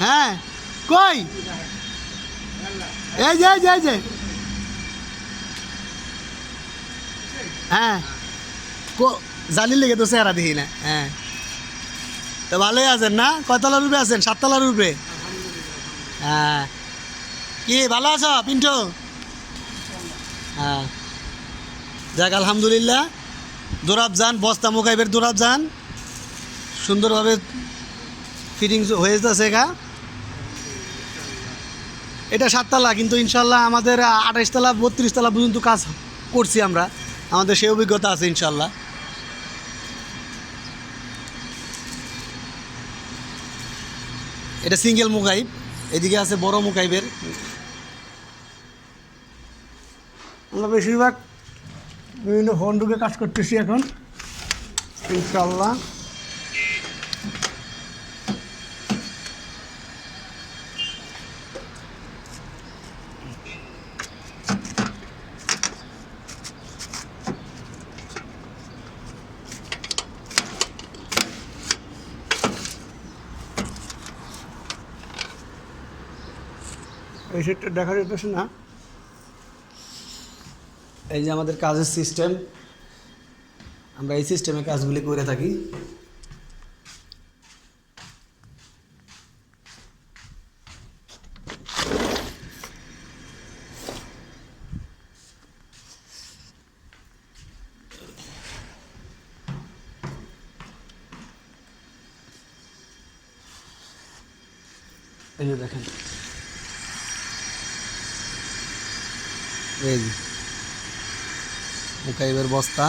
হ্যাঁ কই এই যে এই যে এই যে হ্যাঁ জালি লেগে তো চেহারা দেখি না। হ্যাঁ তো ভালোই আছেন না? কয়তলার উপরে আছেন? 7 তলার উপরে। হ্যাঁ কি ভালো আছো পিন্টু? হ্যাঁ যাক আলহামদুলিল্লাহ। দৌড়াব যান, বস্তা মোকাইবের দৌড়াব যান, সুন্দরভাবে ফিটিংস হয়ে যাচ্ছে গা। এটা 7 তলা, কিন্তু ইনশাল্লাহ আমাদের 28 তলা 32 তলা পর্যন্ত কাজ করছি আমরা, আমাদের সেই অভিজ্ঞতা আছে ইনশাল্লাহ। এটা সিঙ্গেল মুকাইব, এদিকে আছে বড় মুকাইবের। আমরা বেশিরভাগ বিভিন্ন ফোন ঢুকে কাজ করতেছি এখন ইনশাল্লাহ। এই সেটটা দেখা যেতেছে না। এই যে আমাদের কাজের সিস্টেম, আমরা এই সিস্টেমে কাজগুলি করে থাকি। এই যে দেখেন, এই যে মুকাইবের বস্তা,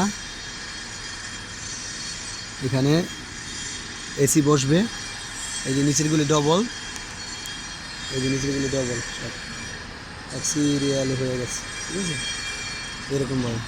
এখানে এসি বসবে। এই যে নিচেরগুলি ডবল, এই যে নিচেরগুলি ডবল, সব এক সিরিয়ালে হয়ে গেছে, ঠিক আছে এরকমভাবে।